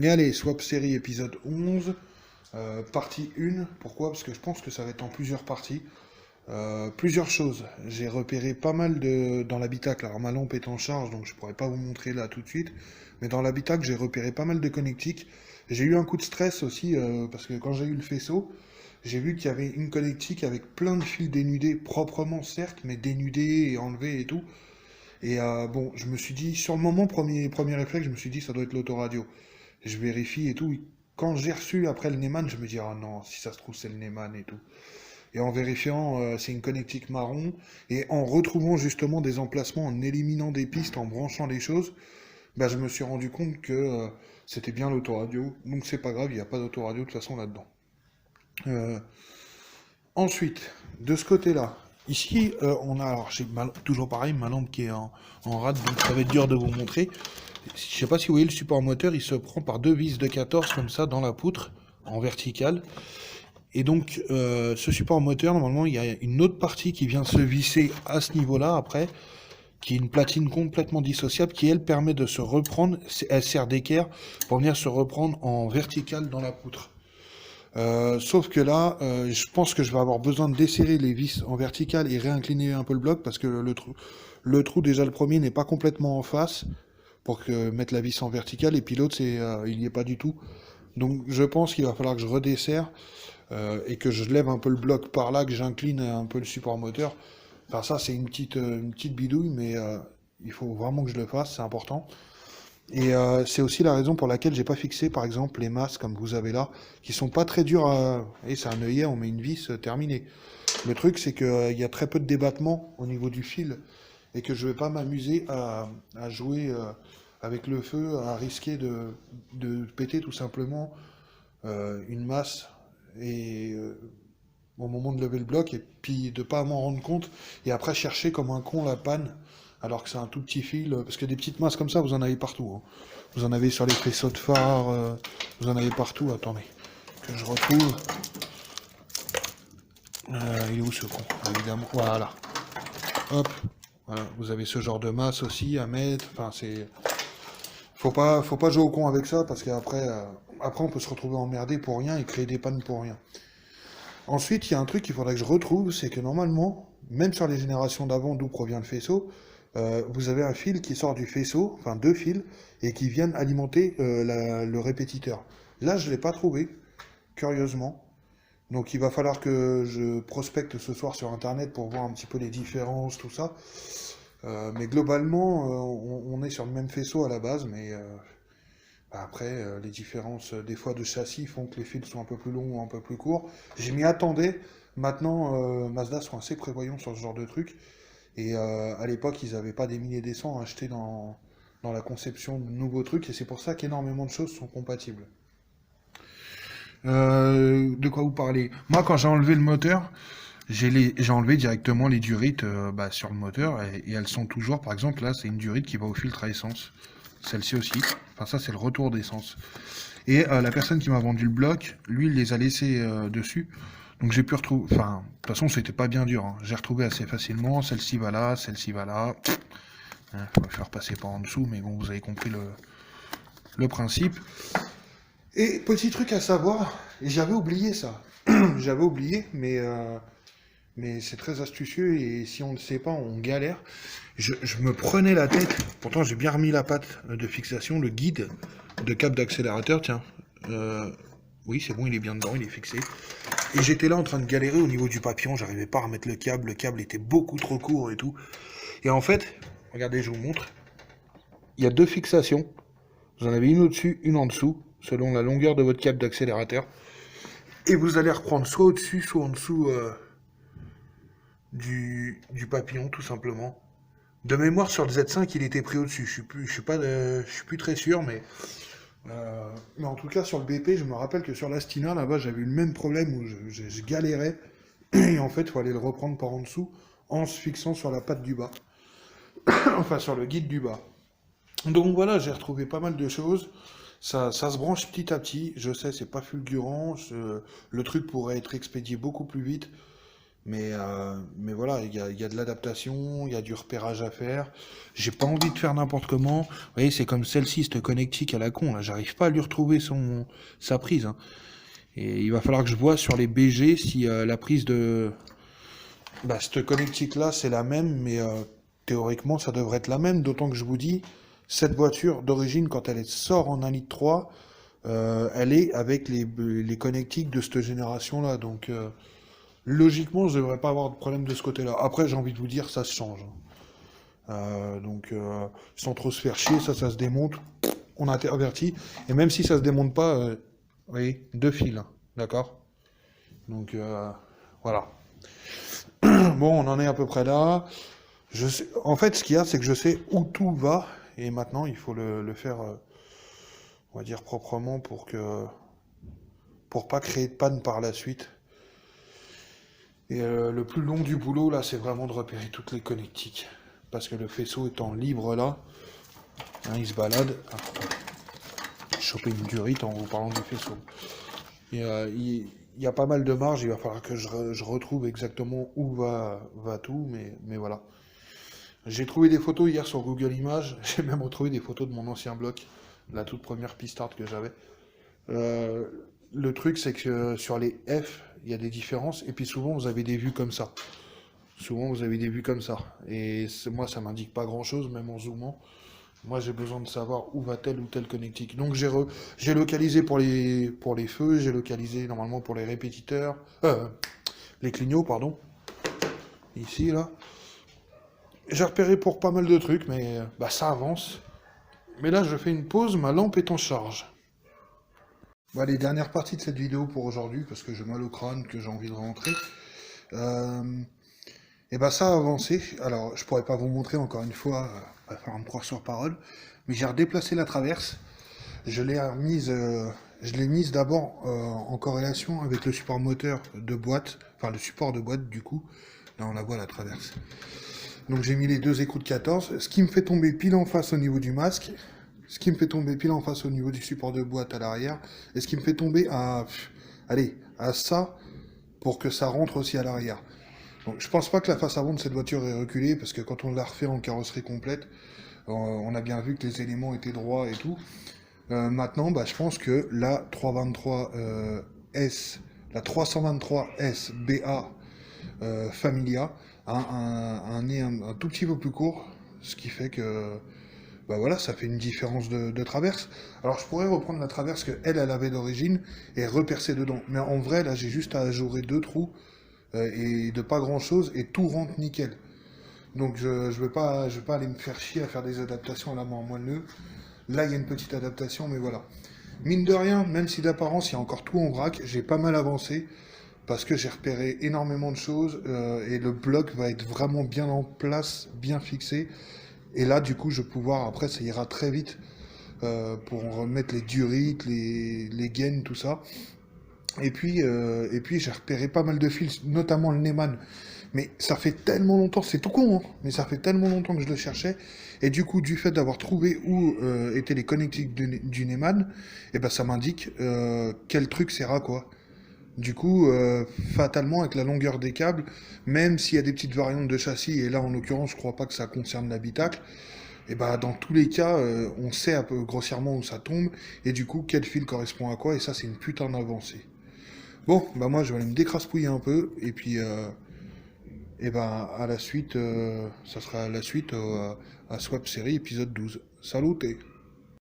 Et allez, Swap Série épisode 11, partie 1. Pourquoi? Parce que je pense que ça va être en plusieurs parties. Plusieurs choses. J'ai repéré pas mal dans l'habitacle. Alors ma lampe est en charge, donc je pourrais pas vous montrer là tout de suite. Mais dans l'habitacle, j'ai repéré pas mal de connectiques. J'ai eu un coup de stress aussi, parce que quand j'ai eu le faisceau, j'ai vu qu'il y avait une connectique avec plein de fils dénudés, proprement certes, mais dénudés et enlevés et tout. Et bon, je me suis dit, sur le moment, premier réflexe, je me suis dit, ça doit être l'autoradio. Je vérifie et tout. Quand j'ai reçu après le Neyman, je me dis, ah non, si ça se trouve, c'est le Neyman et tout. Et en vérifiant, c'est une connectique marron. Et en retrouvant justement des emplacements, en éliminant des pistes, en branchant les choses, bah, je me suis rendu compte que c'était bien l'autoradio. Donc c'est pas grave, il n'y a pas d'autoradio de toute façon là-dedans. Euh, Ensuite, de ce côté-là, ici, on a, alors toujours pareil, ma lampe qui est en rade, donc ça va être dur de vous montrer. Je sais pas si vous voyez le support moteur, il se prend par deux vis de 14 comme ça dans la poutre, en verticale. Et donc, ce support moteur, normalement, il y a une autre partie qui vient se visser à ce niveau-là, après, qui est une platine complètement dissociable, qui, elle, permet de se reprendre, elle sert d'équerre pour venir se reprendre en verticale dans la poutre. Sauf que là, je pense que je vais avoir besoin de desserrer les vis en verticale et réincliner un peu le bloc, parce que le trou déjà, le premier, n'est pas complètement en face, pour mettre la vis en verticale, et puis l'autre, il n'y est pas du tout. Donc je pense qu'il va falloir que je redesserre et que je lève un peu le bloc par là, que j'incline un peu le support moteur. Enfin ça c'est une petite bidouille, mais il faut vraiment que je le fasse, c'est important. Et c'est aussi la raison pour laquelle j'ai pas fixé par exemple les masses comme vous avez là, qui sont pas très durs à... Et c'est un œillet, on met une vis, terminé. Le truc c'est qu'il y a très peu de débattement au niveau du fil et que je vais pas m'amuser à jouer avec le feu, à risquer de péter tout simplement une masse et au moment de lever le bloc et puis de pas m'en rendre compte et après chercher comme un con la panne alors que c'est un tout petit fil parce que des petites masses comme ça vous en avez partout, hein. Vous en avez sur les faisceaux de phare, vous en avez partout. Attendez que je retrouve. Il est où ce con? Évidemment, voilà. Hop, voilà. Vous avez ce genre de masse aussi à mettre. Enfin c'est, faut pas jouer au con avec ça parce qu'après après on peut se retrouver emmerdé pour rien et créer des pannes pour rien. Ensuite, il y a un truc qu'il faudrait que je retrouve, c'est que normalement, même sur les générations d'avant d'où provient le faisceau, vous avez un fil qui sort du faisceau, enfin deux fils, et qui viennent alimenter le répétiteur. Là, je ne l'ai pas trouvé, curieusement. Donc il va falloir que je prospecte ce soir sur Internet pour voir un petit peu les différences, tout ça. Mais globalement, on est sur le même faisceau à la base, mais après, les différences des fois de châssis font que les fils sont un peu plus longs ou un peu plus courts. Je m'y attendais. Maintenant, Mazda sont assez prévoyants sur ce genre de truc. Et à l'époque, ils n'avaient pas des milliers des cents achetés dans la conception de nouveaux trucs. Et c'est pour ça qu'énormément de choses sont compatibles. De quoi vous parlez? Moi, quand j'ai enlevé le moteur, j'ai enlevé directement les durites sur le moteur. Et elles sont toujours, par exemple, là, c'est une durite qui va au filtre à essence. Celle-ci aussi. Enfin, ça, c'est le retour d'essence. Et la personne qui m'a vendu le bloc, lui, il les a laissés dessus. Donc j'ai pu retrouver... Enfin, de toute façon, c'était pas bien dur, hein. J'ai retrouvé assez facilement. Celle-ci va là, celle-ci va là. Faut faire passer par en dessous, mais bon, vous avez compris le principe. Et petit truc à savoir, et j'avais oublié ça. J'avais oublié, mais c'est très astucieux et si on ne le sait pas, on galère. Je me prenais la tête, pourtant j'ai bien remis la patte de fixation, le guide de cap d'accélérateur, tiens. Oui, c'est bon, il est bien dedans, il est fixé. Et j'étais là en train de galérer au niveau du papillon, j'arrivais pas à remettre le câble était beaucoup trop court et tout. Et en fait, regardez, je vous montre, il y a deux fixations. Vous en avez une au-dessus, une en dessous, selon la longueur de votre câble d'accélérateur. Et vous allez reprendre soit au-dessus, soit en dessous du papillon, tout simplement. De mémoire, sur le Z5, il était pris au-dessus. Je suis plus très sûr, mais en tout cas, sur le BP, je me rappelle que sur l'Astina, là-bas, j'avais eu le même problème où je galérais. Et en fait, il fallait le reprendre par en dessous en se fixant sur la patte du bas. Enfin, sur le guide du bas. Donc voilà, j'ai retrouvé pas mal de choses. Ça se branche petit à petit. Je sais, c'est pas fulgurant. Le truc pourrait être expédié beaucoup plus vite. Mais voilà, il y a de l'adaptation, il y a du repérage à faire. J'ai pas envie de faire n'importe comment. Vous voyez, c'est comme celle-ci, cette connectique à la con, là. J'arrive pas à lui retrouver sa prise, hein. Et il va falloir que je vois sur les BG si la prise de... Bah, cette connectique-là, c'est la même, mais théoriquement, ça devrait être la même. D'autant que je vous dis, cette voiture, d'origine, quand elle sort en 1,3 litre, elle est avec les connectiques de cette génération-là. Donc, logiquement, je devrais pas avoir de problème de ce côté-là. Après, j'ai envie de vous dire, ça se change, hein. Sans trop se faire chier, ça se démonte. On intervertit. Et même si ça se démonte pas, vous voyez, deux fils, hein, d'accord? Donc, voilà. Bon, on en est à peu près là. En fait, ce qu'il y a, c'est que je sais où tout va. Et maintenant, il faut le faire, on va dire, proprement pour pas créer de panne par la suite. Et le plus long du boulot, là, c'est vraiment de repérer toutes les connectiques. Parce que le faisceau étant libre là, hein, il se balade. Ah, choper une durite en vous parlant du faisceau. Et, il y a pas mal de marge, il va falloir que je retrouve exactement où va tout, mais voilà. J'ai trouvé des photos hier sur Google Images, j'ai même retrouvé des photos de mon ancien bloc, la toute première pistart que j'avais. Euh, le truc, c'est que sur les F, il y a des différences, et puis souvent vous avez des vues comme ça. Souvent vous avez des vues comme ça. Et moi, ça m'indique pas grand-chose, même en zoomant. Moi, j'ai besoin de savoir où va telle ou telle connectique. Donc, j'ai localisé pour les feux, j'ai localisé normalement pour les répétiteurs, les clignots, pardon, ici, là. J'ai repéré pour pas mal de trucs, mais bah, ça avance. Mais là, je fais une pause, ma lampe est en charge. Bah, les dernières parties de cette vidéo pour aujourd'hui, parce que j'ai mal au crâne, que j'ai envie de rentrer. Et bah, ça a avancé. Alors, je pourrais pas vous montrer encore une fois, à faire me croire sur parole, mais j'ai redéplacé la traverse. Je l'ai remise, je l'ai mise d'abord en corrélation avec le support moteur de boîte, enfin le support de boîte du coup. Là, on la voit la traverse. Donc j'ai mis les deux écrous de 14, ce qui me fait tomber pile en face au niveau du masque, ce qui me fait tomber pile en face au niveau du support de boîte à l'arrière, et ce qui me fait tomber allez, à ça pour que ça rentre aussi à l'arrière. Donc je pense pas que la face avant de cette voiture est reculée, parce que quand on l'a refait en carrosserie complète, on a bien vu que les éléments étaient droits et tout. Maintenant, bah, je pense que la 323 S, la 323 S BA Familia a un nez un tout petit peu plus court, ce qui fait que bah voilà, ça fait une différence de traverse. Alors je pourrais reprendre la traverse que elle avait d'origine et repercer dedans. Mais en vrai, là, j'ai juste à ajourer deux trous et de pas grand chose et tout rentre nickel. Donc je vais pas aller me faire chier à faire des adaptations à la main en moelleux. Là, il y a une petite adaptation, mais voilà. Mine de rien, même si d'apparence il y a encore tout en vrac, j'ai pas mal avancé parce que j'ai repéré énormément de choses et le bloc va être vraiment bien en place, bien fixé. Et là, du coup, je vais pouvoir, après, ça ira très vite pour remettre les durites, les gaines, tout ça. Et puis j'ai repéré pas mal de fils, notamment le Neyman. Mais ça fait tellement longtemps, c'est tout con, hein, mais ça fait tellement longtemps que je le cherchais. Et du coup, du fait d'avoir trouvé où étaient les connectiques du Neyman, et ben ça m'indique quel truc sert à quoi. Du coup, fatalement, avec la longueur des câbles, même s'il y a des petites variantes de châssis, et là en l'occurrence, je crois pas que ça concerne l'habitacle, et bah dans tous les cas, on sait un peu grossièrement où ça tombe, et du coup, quel fil correspond à quoi, et ça c'est une putain d'avancée. Bon, bah moi je vais aller me décraspouiller un peu, et ben à la suite, ça sera la suite à Swap Série épisode 12. Salut!